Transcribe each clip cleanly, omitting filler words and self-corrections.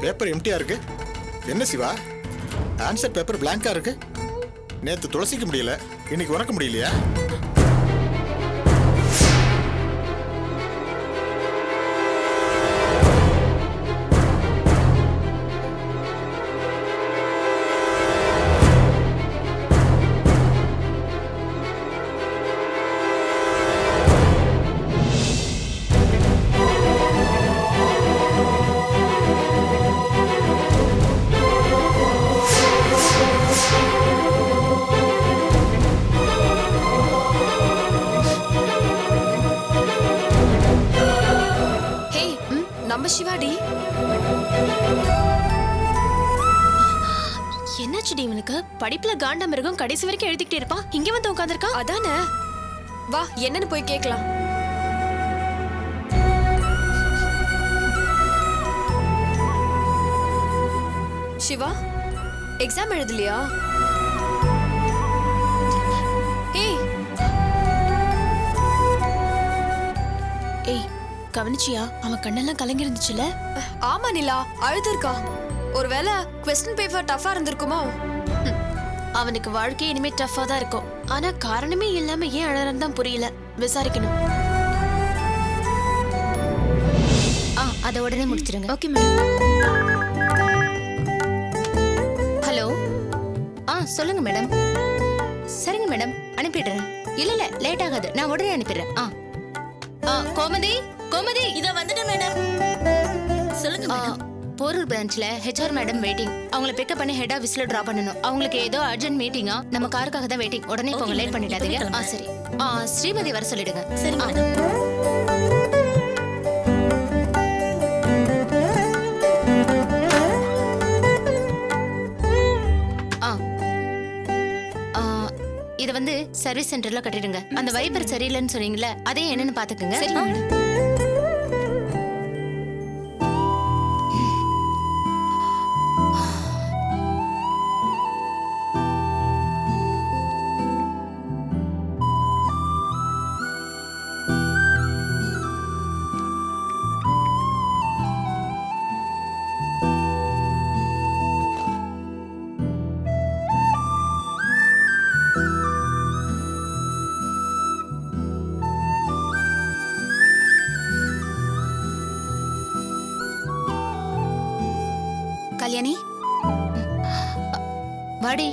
Paper எம்டியா இருக்கு. என்ன சிவா, ஆன்சர் பேப்பர் பிளாங்கா இருக்கு. நேத்து துளசிக்க முடியல, இன்னைக்கு உனக்கு முடியலையா? நம்ம சிவாடி. என்னாச்சுடி இவனுக்கு? படிப்புல காண்ட மிருகம் கடைசி வரைக்கும் எழுதிக்கிட்டே இருப்பான், இங்க வந்து உட்கார்ந்திருக்கா. அதானே, வா என்னன்னு போய் கேட்கலாம். சிவா, எக்ஸாம் எழுதலையா? ஏய் ஏய், கவனிச்சியா? அவன் கண்ணெல்லாம் கலங்கி இருந்துச்சுல. ஆமா நிலா, அழுதுருக்கா. ஒருவேளை क्वेश्चन பேப்பர் டஃபா இருந்திருக்குமோ? அவனுக்கு வாழ்க்கை இனிமே டஃபா தான் இருக்கும். ஆனா காரணமே இல்லாம ஏன் அழறான்னு தான் புரியல. விசாரிக்கணும். அத உடனே முடிச்சிருங்க. Okay madam. ஹலோ. சொல்லுங்க மேடம். சரிங்க மேடம், அனுப்பிடுறேன். இல்ல லேட் ஆகாது, நான் உடனே அனுப்பிடுறேன். கோமதி, கோமதி இத வந்துட்டேன் மேடம். சொல்லுங்க மேடம். போரூர் பிரான்ச்ல ஹெச்ஆர் மேடம் வெயிட்டிங். அவங்களை பிக்கப் பண்ணி ஹெட் ஆபீஸ்ல டிராப் பண்ணனும். அவங்களுக்கு ஏதோ அர்ஜென்ட் மீட்டிங்கா, நம்ம காருக்காக தான் வெயிட்டிங். உடனே போங்க, லேட் பண்ணிடாதீங்க. சரி. ஸ்ரீமதி வர சொல்லிடுங்க. சரி மேடம். இத வந்து சர்வீஸ் சென்டர்ல கட்டிடுங்க. அந்த வைப்பர் சரியில்லைன்னு சொன்னீங்கல்ல, அதே என்னன்னு பாத்துக்கங்க. சரி மேடம். கல்யாணி, வாடி.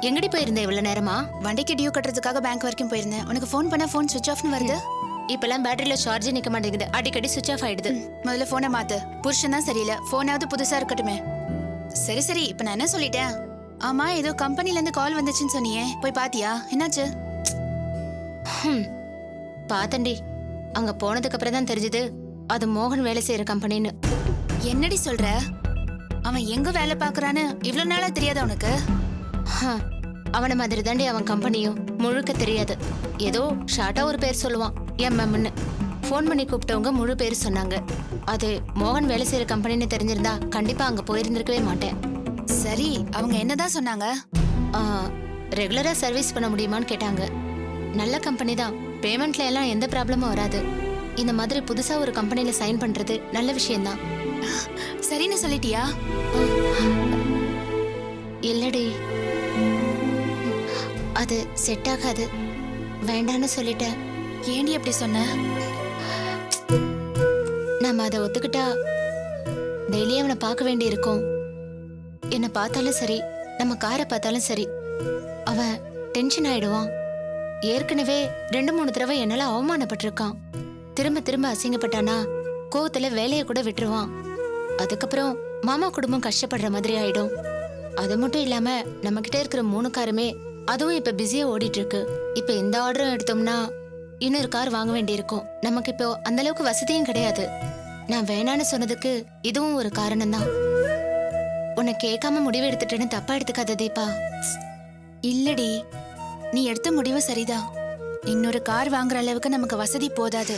எங்கடி போயிருந்த இவ்வளவு நேரமா? வண்டிக்கு டியூ கட்டுறதுக்காக பேங்க் வரைக்கும் போயிருந்தேன். உனக்கு ஃபோன் பண்ணா ஃபோன் சுவிட்ச் ஆஃப்னு வருது. இப்பெல்லாம் பேட்டரியில சார்ஜ் நிக்க மாட்டேங்குது, அடிக்கடி சுவிட்ச் ஆஃப் ஆயிடுது. முதல்ல போனை மாத்து. புருஷன் தான் சரியில்லை, போனாவது புதுசா இருக்கட்டுமே. சரி சரி, இப்ப நான் என்ன சொல்லிட்டேன்? ஆமா, ஏதோ கம்பெனில இருந்து கால் வந்துச்சுன்னு சொன்னியே, போய் பாத்தியா? என்னாச்சு? பாத்தண்டி, அங்க போனதுக்கு அப்புறம் தான் தெரிஞ்சது அது மோகன் வேலை செய்யற கம்பெனின்னு. என்னடி சொல்ற? அவன் எங்க வேலை பாக்குறான்னு இவ்வளவு நாளா தெரியாத உனக்கு? அவன மாதிரி தாண்டி அவன் கம்பெனியும். முழுக்க தெரியாது. ஏதோ ஷார்ட்டா ஒரு பேர் சொல்லுவான், எம்எம்னு. ஃபோன் பண்ணி கூப்பிட்டவங்க முழு பேர் சொன்னாங்க. அது மோகன் வேலை செய்யற கம்பெனின்னு தெரிஞ்சிருந்தா கண்டிப்பா அங்க போயிருந்திருக்கவே மாட்டேன். சரி, அவங்க என்னதான் சொன்னாங்க? ரெகுலரா சர்வீஸ் பண்ண முடியுமான்னு கேட்டாங்க. நல்ல கம்பெனி தான், பேமெண்ட்ல எல்லாம் எந்த ப்ராப்ளமும் வராது. இந்த மாதிரி புதுசா ஒரு கம்பெனில சைன் பண்றது நல்ல விஷயம்தான். சரின்னு சொல்லிட்டியா? இல்லடி, அது செட் ஆகாது, வேண்டான்னு சொல்லிட்டேன். ஏண்டி அப்படி சொன்ன? நம்ம அதை ஒத்துக்கிட்டா டெய்லி அவனை பார்க்க வேண்டி இருக்கும். என்னை பார்த்தாலும் சரி நம்ம காரை பார்த்தாலும் சரி அவன் டென்ஷன் ஆயிடுவான். ஏற்கனவே 2-3 தடவை என்னால அவமானப்பட்டிருக்கான். திரும்ப திரும்ப அசிங்கப்பட்டானா கோவத்துல வேலையை கூட விட்டுருவான். அதுக்கப்புறம் மாமா குடும்பம் கஷ்டப்படுற மாதிரி ஆயிடும். அது மட்டும் இல்லாம நம்ம கிட்ட இருக்கிற 3 காருமே அதுவும் இப்ப பிஸியா ஓடிட்டு இருக்கு. இப்ப இந்த ஆர்டரும் எடுத்தோம்னா இன்னொரு கார் வாங்க வேண்டியிருக்கும். நமக்கு இப்போ அந்த அளவுக்கு வசதியும் கிடையாது. நான் வேணான்னு சொன்னதுக்கு இதுவும் ஒரு காரணம் தான். உன்னை கேட்காம முடிவு எடுத்துட்டேன்னு தப்பா எடுத்துக்காத தீபா. இல்லடி, நீ எடுத்த முடிவு சரிதான். இன்னொரு கார் வாங்குற அளவுக்கு நமக்கு வசதி போதாது.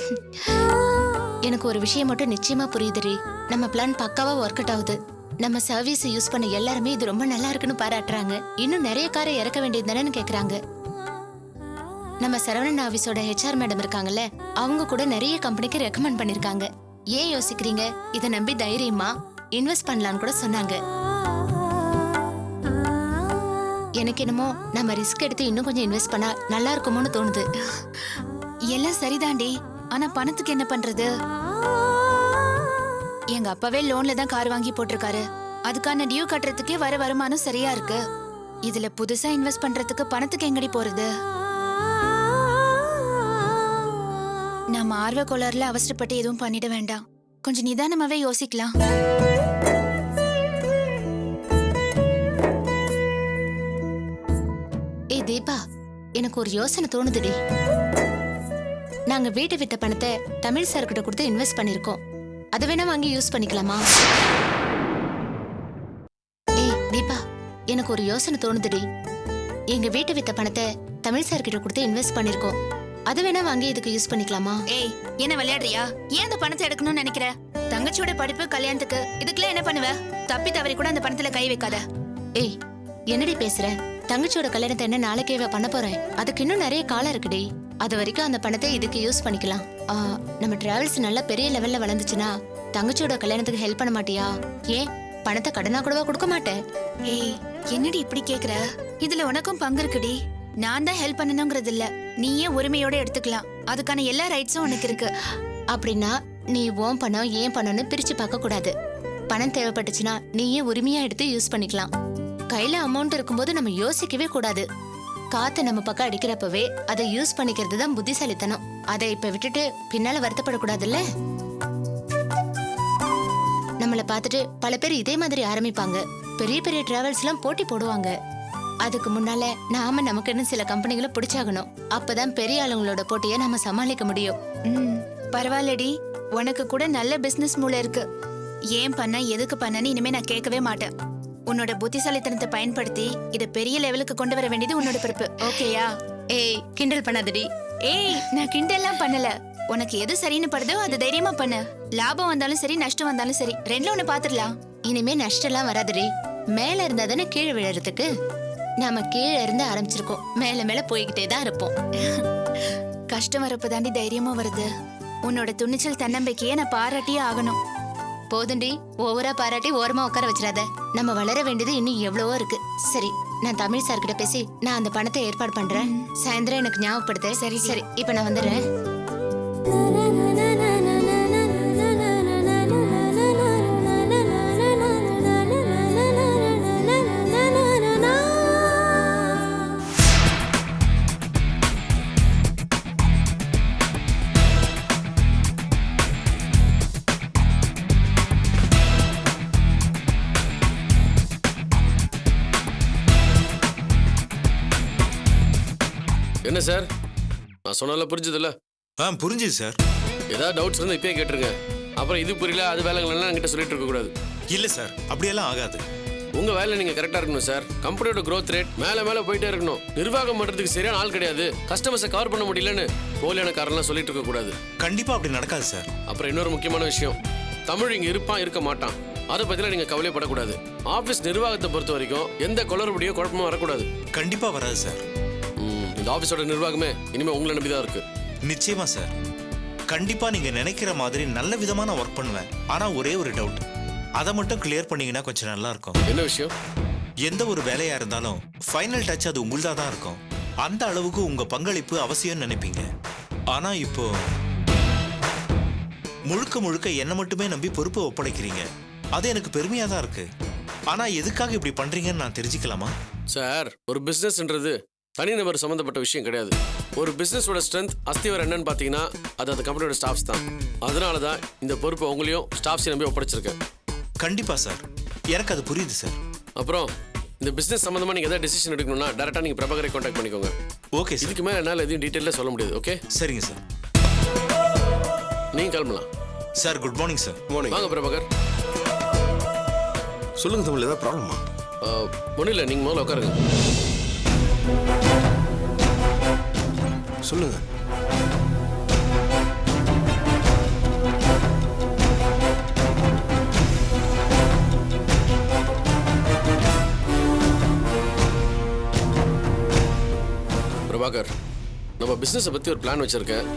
எனக்கு ஒரு விஷயம் மட்டும் நிச்சயமா புரியுதுடி. நம்ம பிளான் பக்காவா ஒர்க் அவுட் ஆகுது. நம்ம சர்வீஸ் யூஸ் பண்ண எல்லாருமே இது ரொம்ப நல்லா இருக்குன்னு பாராட்டுறாங்க. இன்னும் நிறைய காரை இறக்க வேண்டியது தானேன்னு கேக்குறாங்க. நம்ம சரவணன் ஆபீஸோட ஹெச்ஆர் மேடம் இருக்காங்கல்ல, அவங்க கூட நிறைய கம்பெனிக்கு ரெக்கமெண்ட் பண்ணிருக்காங்க. ஏன் யோசிக்கிறீங்க? இதை நம்பி தைரியமா இன்வெஸ்ட் பண்ணலாம்னு கூட சொன்னாங்க. எனக்கு என்னமோ நம்ம ரிஸ்க் எடுத்து இன்னும் கொஞ்சம் இன்வெஸ்ட் பண்ணா நல்லா இருக்குமோன்னு தோணுது. எல்லாம் சரிதாண்டி, ஆனா பணத்துக்கு என்ன பண்றது? எங்க அப்பாவே லோன்ல தான் கார் வாங்கி போட்டிருக்காரு. அதுக்கான டியூ கட்டுறதுக்கே வர வருமானம் சரியா இருக்கு. இதுல புதுசா இன்வெஸ்ட் பண்றதுக்கு பணத்துக்கு எங்கடி போறது? நம்ம ஆர்வ கோளாறுல அவசரப்பட்டு எதுவும் பண்ணிட வேண்டாம். கொஞ்சம் நிதானமாவே யோசிக்கலாம். ஏய் தீபா, எனக்கு ஒரு யோசனை தோணுதுடி. நாங்க வீட்டை வித்த பணத்தை தமிழ் சார் கிட்ட கொடுத்து இன்வெஸ்ட் பண்ணிருக்கோம். அதை வேணா வாங்கி யூஸ் பண்ணிக்கலாமா? ஏய் தீபா, எனக்கு ஒரு யோசனை தோணுதுடி. எங்க வீட்டை வித்த பணத்தை தமிழ் சார் கிட்ட கொடுத்து இன்வெஸ்ட் பண்ணிருக்கோம். அதை வேணா வாங்கி இதுக்கு யூஸ் பண்ணிக்கலாமா? ஏய், என்ன விளையாடுறியா? ஏன் அந்த பணத்தை எடுக்கணும்னு நினைக்கிற? தங்கச்சியோட படிப்பு, கல்யாணத்துக்கு இதுக்கெல்லாம் என்ன பண்ணுவ? தப்பி தவறி கூட அந்த பணத்துல கை வைக்காத. ஏய் என்னடி பேசுற? தங்கச்சியோட கல்யாணத்தை என்ன நாளைக்கே பண்ண போறேன்? அதுக்கு இன்னும் நிறைய காலம் இருக்குடி. அது வரைக்கும் அந்த பணத்தை இதுக்கு யூஸ் பண்ணிக்கலாம். நம்ம டிராவல்ஸ் நல்லா பெரிய லெவல்ல வளர்ந்துச்சுன்னா தங்கச்சியோட கல்யாணத்துக்கு ஹெல்ப் பண்ண மாட்டியா? ஏன் பணத்தை கடனா கூடவா கொடுக்க மாட்டேன்? ஏய், என்னடி இப்படி கேக்குற? இதுல உனக்கும் பங்கு இருக்குடி. நான் தான் ஹெல்ப் பண்ணணுங்கிறது இல்ல, நீயே உரிமையோட எடுத்துக்கலாம். அதுக்கான எல்லா ரைட்ஸும் உனக்கு இருக்கு. அப்படின்னா நீ ஓன் பணம் ஏன் பணம்னு பிரிச்சு பார்க்க கூடாது. பணம் தேவைப்பட்டுச்சுன்னா நீயே உரிமையா எடுத்து யூஸ் பண்ணிக்கலாம். கையில அமௌண்ட் இருக்கும்போது நம்ம யோசிக்கவே கூடாது. காத்து நம்ம பக்கம் அடிக்கிறப்பவே அதை யூஸ் பண்ணிக்கிறது தான் புத்திசாலித்தனம். அதை இப்ப விட்டுட்டு பின்னால வருத்தப்படக்கூடாதுல்ல. நம்மள பார்த்துட்டு பல பேர் இதே மாதிரி ஆரம்பிப்பாங்க. பெரிய பெரிய டிராவல்ஸ் எல்லாம் போட்டி போடுவாங்க. அதுக்கு முன்னால நாம நமக்குன்னு சில கம்பெனிகளை பிடிச்சாகணும். அப்பதான் பெரிய ஆளுங்களோட போட்டியை நம்ம சமாளிக்க முடியும். பரவாயில்லடி, உனக்கு கூட நல்ல பிசினஸ் மூளை இருக்கு. ஏன் பண்ண, எதுக்கு பண்ணன்னு இனிமே நான் கேட்கவே மாட்டேன். உன்னோட புத்திசாலித்தனத்தை பயன்படுத்தி இத பெரிய லெவலுக்கு கொண்டு வர வேண்டியது உன்னோட பொறுப்பு. ஓகேயா? ஏய் கிண்டல் பண்ணாதடி. ஏய், நான் கிண்டல்லாம் பண்ணல. உனக்கு எது சரின்னு படுதோ அது தைரியமா பண்ணு. லாபம் வந்தாலும் சரி, நஷ்டம் வந்தாலும் சரி, ரெண்டுல ஒண்ணு பாத்துடலாம். இனிமே நஷ்டம் எல்லாம் வராதுடி. மேல இருந்தா தானே கீழே விழறதுக்கு. நாம கீழே இருந்து ஆரம்பிச்சிருக்கோம், மேல மேல போய்கிட்டே தான் இருப்போம். கஷ்டம் வரப்ப தாண்டி தைரியமும் வருது. உன்னோட துணிச்சல் தன்னம்பிக்கையை நான் பாராட்டியே ஆகணும். போதுண்டி, ஓவரா பாராட்டி ஓரமா உட்கார வச்சிடாத. நம்ம வளர வேண்டியது இன்னும் எவ்வளவோ இருக்கு. சரி, நான் தமிழ் சார் கிட்ட பேசி நான் அந்த பணத்தை ஏற்பாடு பண்றேன். சாயந்தரம் எனக்கு ஞாபகப்படுத்து. சரி சரி, இப்ப நான் வந்துடுறேன். என்ன சார், நான் சொன்னல புரிஞ்சதில்ல? புரிஞ்சுது சார். ஏதாவது டவுட்ஸ் இருந்தால் இப்பயே கேட்டுருங்க. அப்புறம் இது புரியல அது வேலைங்கள்லாம் என்கிட்ட சொல்லிட்டு இருக்கக்கூடாது. இல்லை சார், அப்படியெல்லாம் ஆகாது. உங்கள் வேலை நீங்கள் கரெக்டாக இருக்கணும் சார். கம்பெனியோட க்ரோத் ரேட் மேலே மேலே போயிட்டே இருக்கணும். நிர்வாகம் பண்ணுறதுக்கு சரியான ஆள் கிடையாது. கஸ்டமர்ஸை கவர் பண்ண முடியலன்னு போலியான காரணம்லாம் சொல்லிட்டு இருக்கக்கூடாது. கண்டிப்பாக அப்படி நடக்காது சார். அப்புறம் இன்னொரு முக்கியமான விஷயம், தமிழ் இங்கே இருப்பான் இருக்க மாட்டான், அதை பற்றிலாம் நீங்கள் கவலைப்படக்கூடாது. ஆஃபீஸ் நிர்வாகத்தை பொறுத்த வரைக்கும் எந்த குளறுபடியோ குழப்பமும் வரக்கூடாது. கண்டிப்பாக வராது சார். இந்த ஆஃபீஸோட நிர்வாகமே இனிமேல் உங்களை நம்பி தான் இருக்கு. நிச்சயமா சார். கண்டிப்பாக நீங்கள் நினைக்கிற மாதிரி நல்ல விதமாக நான் ஒர்க் பண்ணுவேன். ஆனால் ஒரே ஒரு டவுட், அதை மட்டும் கிளியர் பண்ணீங்கன்னா கொஞ்சம் நல்லா இருக்கும். என்ன விஷயம்? எந்த ஒரு வேலையா இருந்தாலும் ஃபைனல் டச் அது உங்களுதா தான் இருக்கும். அந்த அளவுக்கு உங்க பங்களிப்பு அவசியம்னு நினைப்பீங்க. ஆனா இப்போ முழுக்க முழுக்க என்ன மட்டுமே நம்பி பொறுப்பை ஒப்படைக்கிறீங்க. அது எனக்கு பெருமையா தான் இருக்கு. ஆனா எதுக்காக இப்படி பண்றீங்கன்னு நான் தெரிஞ்சுக்கலாமா? சார், ஒரு பிஸ்னஸ்ன்றது தனிநபர் சம்மந்தப்பட்ட விஷயம் கிடையாது. ஒரு பிஸ்னஸோட ஸ்ட்ரென்த் அஸ்திவர் என்னன்னு பார்த்தீங்கன்னா அது அந்த கம்பெனியோட ஸ்டாஃப்ஸ் தான். அதனால தான் இந்த பொறுப்பை உங்களையும் ஸ்டாஃப்ஸையும் நம்பி ஒப்படைச்சிருக்கேன். கண்டிப்பா சார், எனக்கு அது புரியுது சார். அப்புறம் இந்த பிஸ்னஸ் சம்மந்தமாக நீங்கள் எதாவது டெசிஷன் எடுக்கணும்னா டேரெக்டாக நீங்கள் பிரபாகரை காண்டாக்ட் பண்ணிக்கோங்க. Okay sir. இதுக்கு மேலே என்னால் எதையும் டீட்டெயிலாக சொல்ல முடியாது. ஓகே, சரிங்க சார். நீங்கள் கிளம்பலாம். Sir good morning sir. Morning. வாங்க பிரபாகர். சொல்லுங்க தமிழ், ஏதாவது ப்ராப்ளமா? ஒன்றும் இல்லை, நீங்கள் முதல்ல உட்காருங்க. சொல்லுங்க. பிரபாகர், நம்ம பிஸ்னஸை பற்றி ஒரு பிளான் வச்சுருக்கேன்.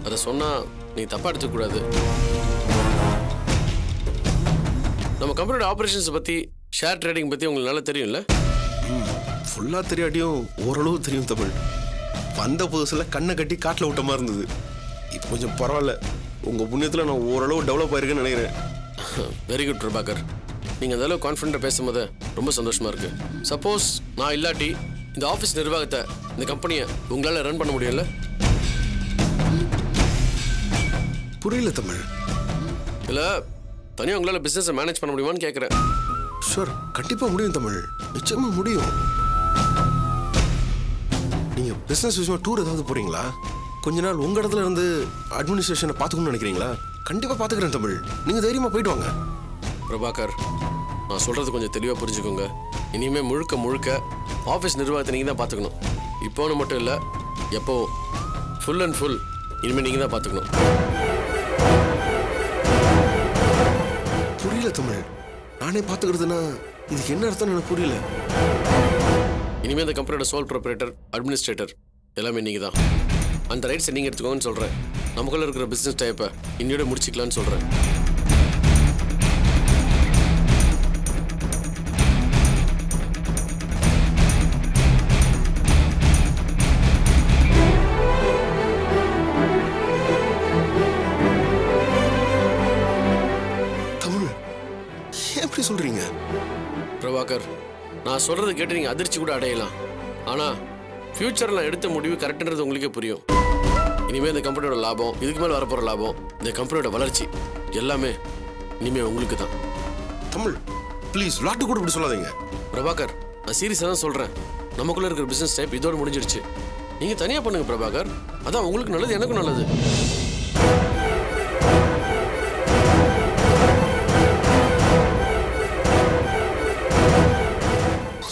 அதை சொன்னால் நீ தப்பாக எடுத்துக்கூடாது. நம்ம கம்பெனியோட ஆப்ரேஷன்ஸை பற்றி, ஷேர் ட்ரேடிங் பற்றி உங்களுக்கு நல்லா தெரியும்ல? ஃபுல்லாக தெரியாட்டியும் ஓரளவு தெரியும் தமிழ். வந்த புதுசில் கண்ணை கட்டி காட்டில் விட்ட மாதிரி இருந்தது. இப்போ கொஞ்சம் பரவாயில்ல. உங்கள் புண்ணியத்தில் நான் ஓரளவு டெவலப் ஆயிருக்கேன்னு நினைக்கிறேன். Very good Prabhakar. நீங்கள் அந்த அளவு கான்ஃபிடென்ட்டாக பேசும்போது ரொம்ப சந்தோஷமாக இருக்குது. சப்போஸ் நான் இல்லாட்டி இந்த ஆஃபீஸ் நிர்வாகத்தை, இந்த கம்பெனியை உங்களால் ரன் பண்ண முடியும்ல? புரியல தமிழ். இல்லை, தனியாக உங்களால் பிஸ்னஸை மேனேஜ் பண்ண முடியுமான்னு கேட்குறேன். ஷூர், கண்டிப்பாக முடியும் தமிழ். நிச்சயமாக முடியும். நீங்கள் பிஸ்னஸ் விஷயமா டூர் ஏதாவது போகிறீங்களா? கொஞ்ச நாள் உங்கள் இடத்துல இருந்து அட்மினிஸ்ட்ரேஷனை பார்த்துக்கணும்னு நினைக்கிறீங்களா? கண்டிப்பாக பார்த்துக்கிறேன் தமிழ். நீங்கள் தைரியமாக போயிட்டு வாங்க. பிரபாகர், நான் சொல்கிறது கொஞ்சம் தெளிவாக புரிஞ்சுக்கோங்க. இனிமேல் முழுக்க முழுக்க ஆஃபீஸ் நிர்வாகத்தை நீங்கள் தான் பார்த்துக்கணும். இப்போன்னு மட்டும் இல்லை, எப்போ ஃபுல் அண்ட் ஃபுல் இனிமேல் நீங்கள் தான் பார்த்துக்கணும். புரியல தமிழ். நானே பார்த்துக்கிறதுனா இதுக்கு என்ன அர்த்தம் எனக்கு புரியல. இனிமேல் இந்த கம்பெனியோட சோல் ப்ரொப்ரேட்டர், அட்மினிஸ்ட்ரேட்டர் எல்லாமே நீங்கள் தான். அந்த ரைட்ஸை நீங்கள் எடுத்துக்கோங்கன்னு சொல்கிறேன். நமக்குள்ளே இருக்கிற பிஸ்னஸ் டைப்பை இன்னையோட முடிச்சிக்கலான்னு சொல்கிறேன். தமிழ், ஏன் எப்படி சொல்கிறீங்க? பிரபாகர், நான் சொல்கிறது கேட்டு நீங்கள் அதிர்ச்சி கூட அடையலாம். ஆனால் ஃப்யூச்சரில் நான் எடுத்த முடிவு கரெக்டுன்றது உங்களுக்கே புரியும். இனிமேல் இந்த கம்பெனியோட லாபம், இதுக்கு மேலே வரப்போகிற லாபம், இந்த கம்பெனியோட வளர்ச்சி எல்லாமே இனிமேல் உங்களுக்கு தான். தமிழ் ப்ளீஸ், விளாட்டு கூட இப்படி சொல்லாதீங்க. பிரபாகர், நான் சீரியஸாக தான் சொல்கிறேன். நமக்குள்ளே இருக்கிற பிஸ்னஸ் டைப் இதோட முடிஞ்சிடுச்சு. நீங்கள் தனியாக பண்ணுங்க பிரபாகர். அதான் உங்களுக்கு நல்லது, எனக்கும் நல்லது.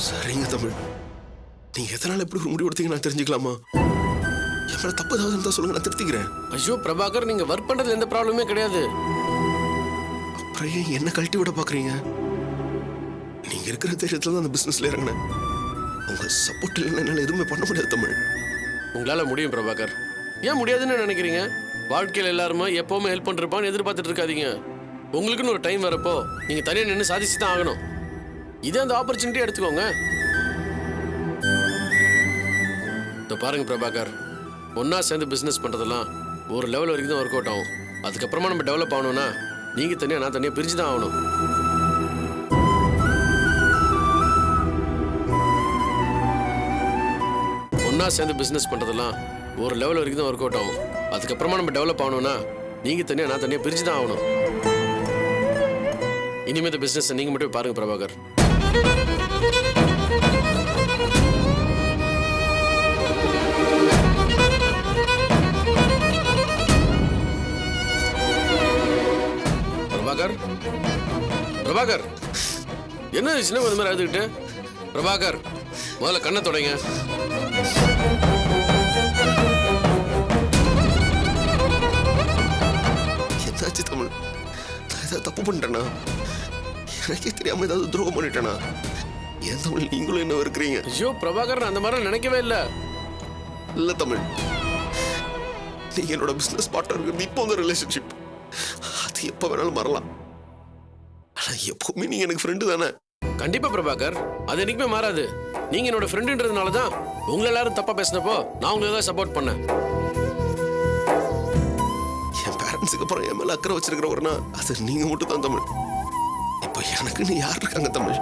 சரிங்க தமிழ், நீங்க எதனால எப்படி ஒரு முடிவு எடுத்தீங்க நான் தெரிஞ்சுக்கலாமா? என் மேல தப்பு ஏதாவது இருந்தா சொல்லுங்க, நான் திருத்திக்கிறேன். ஐயோ பிரபாகர், நீங்கள் ஒர்க் பண்ணுறதுல எந்த ப்ராப்ளமே கிடையாது. அப்புறம் ஏன் என்ன கழட்டி விட பாக்குறீங்க? நீங்க இருக்கிற தைரியத்துல தான் அந்த பிசினஸ்ல இறங்கினேன். உங்க சப்போர்ட் இல்லைன்னா என்னால எதுவுமே பண்ண முடியாது தமிழ். உங்களால் முடியும் பிரபாகர். ஏன் முடியாதுன்னு நினைக்கிறீங்க? வாழ்க்கையில் எல்லாருமே எப்போவுமே ஹெல்ப் பண்ணிருப்பான்னு எதிர்பார்த்துட்டு இருக்காதீங்க. உங்களுக்குன்னு ஒரு டைம் வரப்போ நீங்கள் தனியாக நின்று சாதிச்சு தான் ஆகணும். இதே அந்த ஆப்பர்ச்சுனிட்டி எடுத்துக்கோங்க. இப்போ பாருங்க பிரபாகர், ஒன்றா சேர்ந்து பிஸ்னஸ் பண்ணுறதெல்லாம் ஒரு லெவல் வரைக்கும் தான் ஒர்க் அவுட் ஆகும். அதுக்கப்புறமா நம்ம டெவலப் ஆகணும்னா நீங்கள் தனியாக, நான் தனியாக பிரிஞ்சு தான் ஆகணும். ஒன்றா சேர்ந்து பிஸ்னஸ் பண்ணுறதெல்லாம் ஒரு லெவல் வரைக்கும் தான் ஒர்க் அவுட் ஆகும். அதுக்கப்புறமா நம்ம டெவலப் ஆகணும்னா நீங்கள் தனியாக, நான் தனியாக பிரிஞ்சு தான் ஆகணும். இனிமேல் இந்த பிஸ்னஸை நீங்கள் மட்டும் பாருங்க பிரபாகர். பிரபாகர், பிரபாகர், என்ன சின்ன இந்த மாதிரி அழுதுகிட்டு? பிரபாகர், முதல்ல கண்ணை தொடங்க. என்னாச்சு தமிழ்? நான் ஏதாவது தப்பு பண்ணிட்டேனா? எனக்கே தெரியாம ஏதாவது துரோகம் பண்ணிட்டேனா? ஏன் தமிழ் நீங்களும் என்ன இருக்கிறீங்க? ஐயோ பிரபாகர், நான் அந்த மாதிரி நினைக்கவே இல்லை. இல்ல தமிழ், நீங்க என்னோட பிசினஸ் பார்ட்னர் இருக்கிறது இப்போ உங்க ரிலேஷன்ஷிப். அது எப்போ வேணாலும் மாறலாம். ஆனா எப்பவுமே நீங்க எனக்கு ஃப்ரெண்டு தானே? கண்டிப்பா பிரபாகர், அது என்னைக்குமே மாறாது. நீங்க என்னோட ஃப்ரெண்டுன்றதுனால தான் உங்களை எல்லாரும் தப்பா பேசினப்போ நான் உங்களுக்கு தான் சப்போர்ட் பண்ணேன். என் பேரண்ட்ஸுக்கு அப்புறம் என் மேல அக்கறை வச்சிருக்கிறவர்னா அது நீங்க மட்டும் தான் தமிழ். இப்ப இப்போ எனக்குன்னு யார் இருக்காங்க தமிழ்?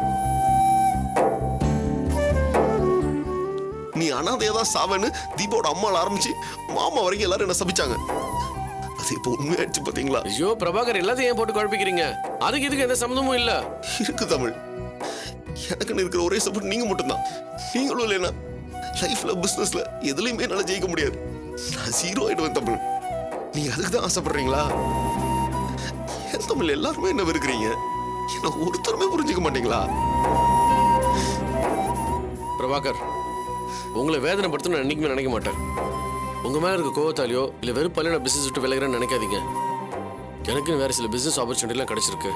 நீ அனாதையா தான் சாவேன்னு தீபாவோட அம்மால ஆரம்பிச்சு மாமா வரைக்கும் எல்லாரும் என்ன சபிச்சாங்க. அது இப்போ உண்மையாயிடுச்சு பாத்தீங்களா? ஐயோ பிரபாகர், எல்லாத்தையும் ஏன் போட்டு குழப்பிக்கிறீங்க? அதுக்கு இதுக்கு எந்த சம்மந்தமும் இல்ல. இருக்கு தமிழ். எனக்குன்னு இருக்கிற ஒரே சப்போர்ட் நீங்க மட்டும்தான். நீங்களும் இல்லைன்னா லைஃப்ல பிசினஸ்ல எதுலையுமே என்னால ஜெயிக்க முடியாது. நான் ஜீரோ ஆயிடுவேன் தமிழ். நீங்க அதுக்கு தான் ஆசைப்படுறீங்களா? என் தமிழ் எல்லாருமே என்ன வெறுக்கிறீங்க. என்ன ஒருத்தருமே புரிஞ்சுக்க மாட்டீங்களா? பிரபாகர், உங்களை வேதனைப்படுத்தணும்னு நான் என்னைக்குமே நினைக்க மாட்டேன். உங்க மேல இருக்க கோவத்தாலையோ இல்ல வெறுப்பாலையோ நான் பிசினஸ் விட்டு விலகிறேன்னு நினைக்காதீங்க. எனக்குன்னு வேற சில பிசினஸ் ஆப்பர்ச்சுனிட்டிலாம் கிடைச்சிருக்கு.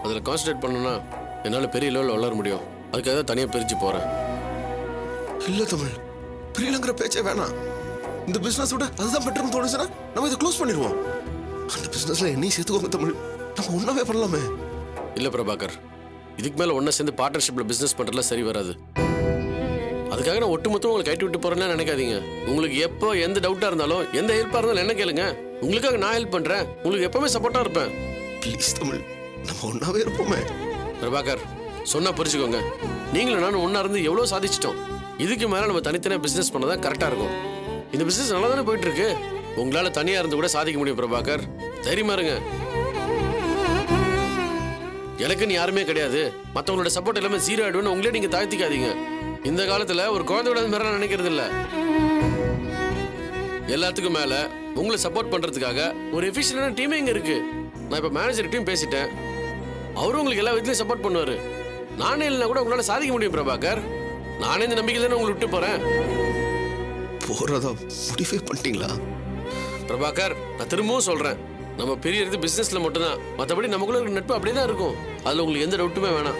அதில் கான்சன்ட்ரேட் பண்ணணும்னா என்னால் பெரிய லெவலில் வளர முடியும். அதுக்காக தான் தனியாக பிரிஞ்சு போகிறேன். இல்ல தமிழ், பிரியலங்கிற பேச்சே வேணாம். இந்த பிசினஸ் விட அதுதான் பெட்டர்னு தோணுச்சுன்னா நம்ம இதை க்ளோஸ் பண்ணிடுவோம். அந்த பிசினஸ்ல என்னையும் சேர்த்துக்கோங்க தமிழ். நம்ம ஒன்னாவே பண்ணலாமே. இல்லை பிரபாகர், இதுக்கு மேலே ஒன்றா சேர்ந்து பார்ட்னர்ஷிப்பில் பிஸ்னஸ் பண்ணுறதுலாம் சரி வராது. அதுக்காக நான் ஒட்டுமொத்தம் உங்களை கைட்டு விட்டு போகிறேன்னு நினைக்காதீங்க. உங்களுக்கு எப்போ எந்த டவுட்டாக இருந்தாலும் எந்த ஹெல்ப்பாக இருந்தாலும் என்ன கேளுங்க. உங்களுக்காக நான் ஹெல்ப் பண்ணுறேன். உங்களுக்கு எப்பவுமே சப்போர்ட்டாக இருப்பேன். ப்ளீஸ் தமிழ், நம்ம ஒன்னாவே இருப்போமே. பிரபாகர், சொன்னா புரிஞ்சுக்கோங்க. நீங்களும் நானும் ஒன்றா இருந்து எவ்வளோ சாதிச்சிட்டோம். இதுக்கு மேலே நம்ம தனித்தனியாக பிஸ்னஸ் பண்ணதான் கரெக்டாக இருக்கும். இந்த பிஸ்னஸ் நல்லா தானே போயிட்டு இருக்கு. உங்களால் தனியாக இருந்து கூட சாதிக்க முடியும் பிரபாகர். தைரியமா இருங்க. எனக்குன்னு யாருமே கிடையாது. மற்றவங்களோட சப்போர்ட் எல்லாமே ஜீரோ ஆயிடுன்னு உங்களே நீங்க தாழ்த்திக்காதீங்க. இந்த காலத்துல ஒரு குழந்தையோட மேல நினைக்கிறது இல்ல. எல்லாத்துக்கும் மேல உங்களை சப்போர்ட் பண்றதுக்காக ஒரு எஃபிஷியன்டான டீமே இங்க இருக்கு. நான் இப்ப மேனேஜர்கிட்டையும் பேசிட்டேன். அவரும் உங்களுக்கு எல்லா விதத்திலையும் சப்போர்ட் பண்ணுவாரு. நானே இல்லைன்னா கூட உங்களால சாதிக்க முடியும் பிரபாகர். நானே இந்த நம்பிக்கை தானே உங்களை விட்டு போறேன். போறதா முடிவே பண்ணிட்டீங்களா? பிரபாகர், நான் திரும்பவும் சொல்றேன், நம்ம பெரியது பிசினஸ்ல மட்டும்தான். மற்றபடி நமக்குள்ள இருக்கிற நட்பு அப்படியே தான் இருக்கும். அதுல உங்களுக்கு எந்த டவுட்டுமே வேணாம்.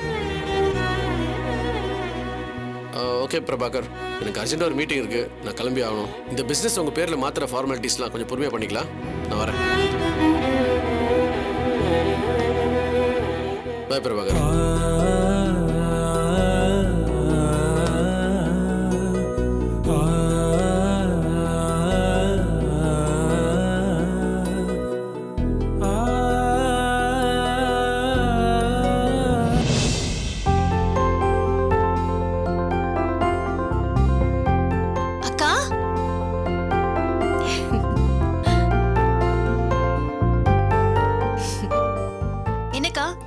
ஓகே பிரபாகர், எனக்கு அர்ஜென்ட்டாக ஒரு மீட்டிங் இருக்கு. நான் கிளம்பி ஆகணும். இந்த பிசினஸ் உங்க பேர்ல மாத்திர ஃபார்மாலிட்டிஸ்லாம் கொஞ்சம் பொறுமையா பண்ணிக்கலாம். நான் வரேன். பாய் பிரபாகர்.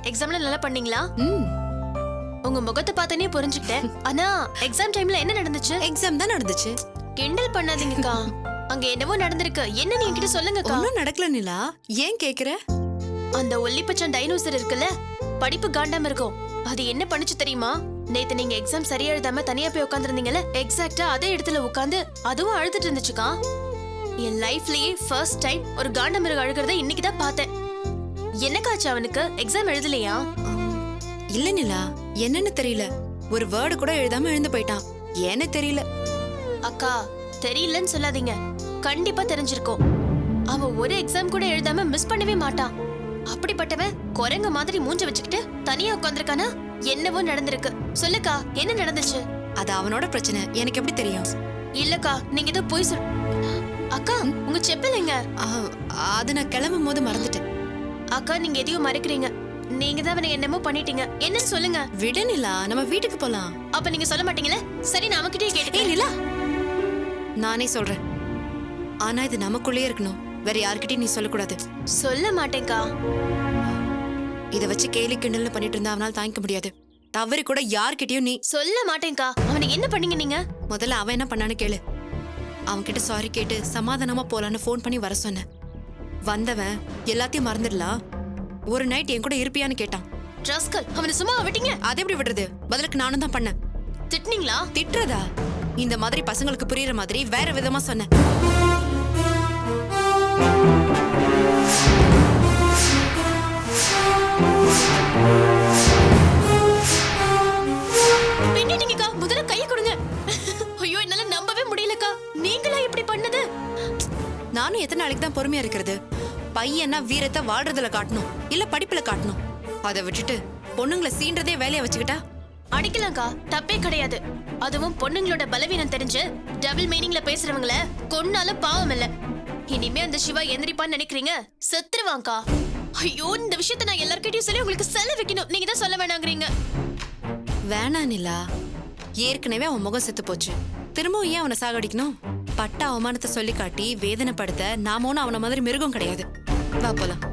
எக்ஸாம்ல நல்லா பண்ணீங்களா? உங்க முகத்தை பார்த்தனே புரிஞ்சுக்கிட்டேன். ஆனா எக்ஸாம் டைம்ல என்ன நடந்துச்சு? எக்ஸாம் தான் நடந்துச்சு. கிண்டல் பண்ணாதீங்கக்கா. அங்க என்னவோ நடந்திருக்கு. என்னன்னு என்கிட்ட சொல்லுங்கக்கா. ஒண்ணும் நடக்கல நிலா. ஏன் கேக்குற? அந்த ஒல்லிப்பச்சன் டைனோசர் இருக்குல்ல, படிப்பு காண்டாம இருக்கும். அது என்ன பண்ணுச்சு தெரியுமா? நேத்து நீங்க எக்ஸாம் சரியா எழுதாம தனியா போய் உட்கார்ந்திருந்தீங்கல்ல, எக்ஸாக்ட்டா அதே இடத்துல உட்கார்ந்து அதுவும் அழுதுட்டு இருந்துச்சுக்கா. என் லைஃப்லயே ஃபர்ஸ்ட் டைம் ஒரு காண்டமிருகம் அழுகிறத இன்னைக்கு தான் பார்த்தேன். என்னக்காச்சு அவனுக்கு? எக்ஸாம் எழுதலையா? இல்ல நிலா, என்னன்னு தெரியல. ஒரு வேர்டு கூட எழுதாம எழுந்து போயிட்டான். ஏன்னு தெரியல. அக்கா, தெரியலன்னு சொல்லாதீங்க. கண்டிப்பா தெரிஞ்சிருக்கும். அவன் ஒரு எக்ஸாம் கூட எழுதாம மிஸ் பண்ணவே மாட்டான். அப்படிப்பட்டவன் குரங்கு மாதிரி மூஞ்ச வச்சுக்கிட்டு தனியா உட்கார்ந்திருக்கானா? என்னவோ நடந்திருக்கு. சொல்லுக்கா, என்ன நடந்துச்சு? அது அவனோட பிரச்சனை. எனக்கு எப்படி தெரியும்? இல்லக்கா, நீங்க ஏதோ போய் சொல். அக்கா, உங்க செப்பல் எங்க? அது நான் கிளம்பும் போது மறந்துட்டேன். அக்கா, நீங்க எதையும் மறைக்கிறீங்க. நீங்க தான் அவனை என்னமோ பண்ணிட்டீங்க. என்னன்னு சொல்லுங்க. விட நிலா, நம்ம வீட்டுக்கு போலாம். அப்ப நீங்க சொல்ல மாட்டீங்களே? சரி, நான் அவகிட்டயே கேட்டுக்கிறேன். நிலா, நானே சொல்றேன். ஆனா இது நமக்குள்ளே இருக்கணும். வேற யார்கிட்டயும் நீ சொல்லக்கூடாது. சொல்ல மாட்டேன்க்கா. இத வச்சு கேலி கிண்டல்னு பண்ணிட்டு இருந்தா அவனால தாங்கிக்க முடியாது. தவறு கூட யார்கிட்டயும் நீ சொல்ல மாட்டேன்க்கா. அவனுக்கு என்ன பண்ணீங்க நீங்க? முதல்ல அவன் என்ன பண்ணான்னு கேளு. அவன்கிட்ட சாரி கேட்டு சமாதானமா போலான்னு ஃபோன் பண்ணி வர சொன்னேன். வந்தவன் எல்லாத்தையும் மறந்துடலாம், ஒரு நைட் என் கூட இருப்பியான்னு கேட்டான். ராஸ்கல், அவனை சும்மா விட்டீங்க? அதை எப்படி விடுறது? பதிலுக்கு நானும் தான் பண்ணேன். திட்டுனீங்களா? திட்டுறதா? இந்த மாதிரி பசங்களுக்கு புரியுற மாதிரி வேற விதமா சொன்னேன். பின்னிட்டீங்கக்கா. முதல்ல கையை கொடுங்க. ஐயோ, என்னால நம்பவே முடியலக்கா. நீங்களா இப்படி பண்ணது? நானும் எத்தனை நாளைக்கு தான் பொறுமையா இருக்கிறது? பையனா வீரத்தை வாழ்றதுல காட்டணும், இல்ல படிப்புல காட்டணும். அதை விட்டுட்டு பொண்ணுங்களை சீன்றதே வேலையா வச்சுக்கிட்டா அடிக்கலாம்க்கா, தப்பே கிடையாது. அதுவும் பொண்ணுங்களோட பலவீனம் தெரிஞ்சு டபுள் மீனிங்ல பேசுறவங்கள கொன்னாலும் பாவம் இல்ல. இனிமே அந்த சிவா எந்திரிப்பான்னு நினைக்கிறீங்க? செத்துருவாங்கக்கா. ஐயோ இந்த விஷயத்தை நான் எல்லார்கிட்டயும் சொல்லி உங்களுக்கு செல்ல வைக்கணும். நீங்க தான் சொல்ல வேணாங்கறீங்க. வேணா நிலா, ஏற்கனவே அவன் முகம் செத்து போச்சு. திரும்பவும் ஏன் அவனை சாகடிக்கணும்? பட்ட அவமானத்தை சொல்லி காட்டி வேதனைப்படுத்த நாம ஒன்னும் அவன மாதிரி மிருகம் கிடையாது. வா போலாம்.